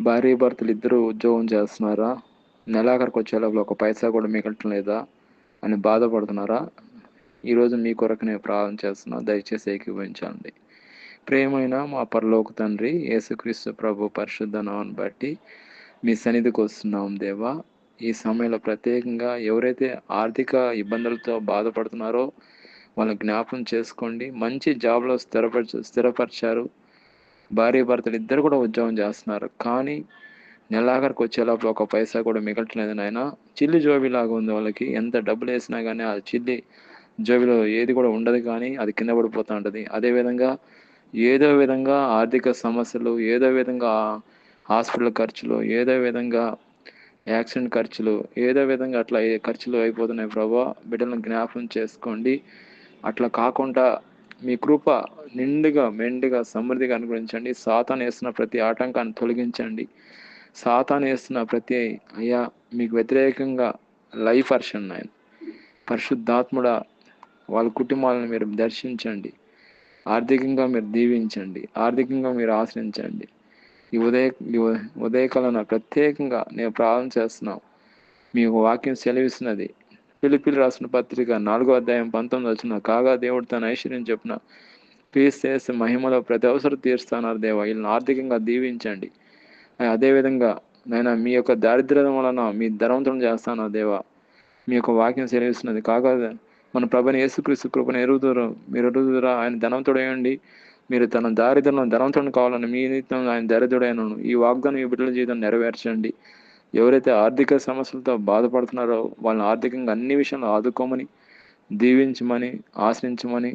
భార్యాభర్తలు ఇద్దరు ఉద్యోగం చేస్తున్నారా? నెలాఖరికి వచ్చే లోపల ఒక పైసా కూడా మిగలటం లేదా అని బాధపడుతున్నారా? ఈరోజు మీ కొరకు నేను ప్రార్థన చేస్తున్నా, దయచేసి ఏకీభవించండి. ప్రియమైన మా పరలోక తండ్రి, యేసుక్రీస్తు ప్రభు పరిశుద్ధ నామమును బట్టి మీ సన్నిధికి వస్తున్నాం దేవా. ఈ సమయంలో ప్రత్యేకంగా ఎవరైతే ఆర్థిక ఇబ్బందులతో బాధపడుతున్నారో వాళ్ళని జ్ఞాపకం చేసుకోండి. మంచి జాబ్లో స్థిరపరిచారు. భార్యాభర్తలు ఇద్దరు కూడా ఉద్యోగం చేస్తున్నారు, కానీ నెలాఖరికి వచ్చేలోపల ఒక పైసా కూడా మిగలట్లేదు నాయన. చిల్లి జోబిలాగా ఉంది వాళ్ళకి. ఎంత డబ్బులు వేసినా కానీ ఆ చిల్లి జోబిలో ఏది కూడా ఉండదు, కానీ అది కింద పడిపోతూ ఉంటుంది. అదేవిధంగా ఏదో విధంగా ఆర్థిక సమస్యలు, ఏదో విధంగా హాస్పిటల్ ఖర్చులు, ఏదో విధంగా యాక్సిడెంట్ ఖర్చులు, ఏదో విధంగా అట్లా ఖర్చులు అయిపోతున్నాయి ప్రభా. బిడ్డలను జ్ఞాపకం చేసుకోండి. అట్లా కాకుండా మీ కృప నిండుగా మెండుగా సమృద్ధిగా అనుగ్రహించండి. సాతాను వేస్తున్న ప్రతి ఆటంకాన్ని తొలగించండి. సాతాను వేస్తున్న ప్రతి అయ్యా మీకు వ్యతిరేకంగా లైఫ్ అర్షన్ ఆయన పరిశుద్ధాత్ముడ వాళ్ళ కుటుంబాలను మీరు దర్శించండి. ఆర్థికంగా మీరు దీవించండి. ఆర్థికంగా మీరు ఆశ్రయించండి. ఈ ఉదయకాలం ప్రత్యేకంగా నేను ప్రార్థన చేస్తున్నాం. మీకు వాక్యం సెలవిస్తున్నది. ఫిలిప్పీయులకు రాసిన పత్రిక 4వ అధ్యాయం 19 వచనం, కాగా దేవుడు తన ఐశ్వర్యం చొప్పున క్రీస్తు మహిమలో ప్రతి అవసరం తీరుస్తున్నారు దేవా. వీళ్ళని ఆర్థికంగా దీవించండి. అదేవిధంగా నాయన మీ యొక్క దారిద్ర్యం వలన మీ ధనవంతం చేస్తాను దేవా. మీ యొక్క వాక్యం సెలవిస్తున్నది. కాగా మన ప్రభుని యేసుక్రీస్తు కృపను మీరు ఎరుగుదురా. ఆయన ధనవంతుడేయండి. మీరు తన దారిద్రంలో ధనవంతుడు కావాలని మీ నిమిత్తం ఆయన దరిద్రుడైనను. ఈ వాగ్దానం ఈ బిడ్డల జీవితం నెరవేర్చండి. ఎవరైతే ఆర్థిక సమస్యలతో బాధపడుతున్నారో వాళ్ళని ఆర్థికంగా అన్ని విషయాలు ఆదుకోమని, దీవించమని, ఆశ్రయించమని,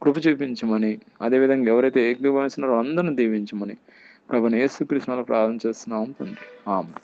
కృప చూపించమని, అదేవిధంగా ఎవరైతే ఏకీభవిస్తున్నారో అందరిని దీవించమని ప్రభుని యేసుక్రీస్తునామములో ప్రార్థన చేస్తున్నాం తండ్రి. ఆమేన్.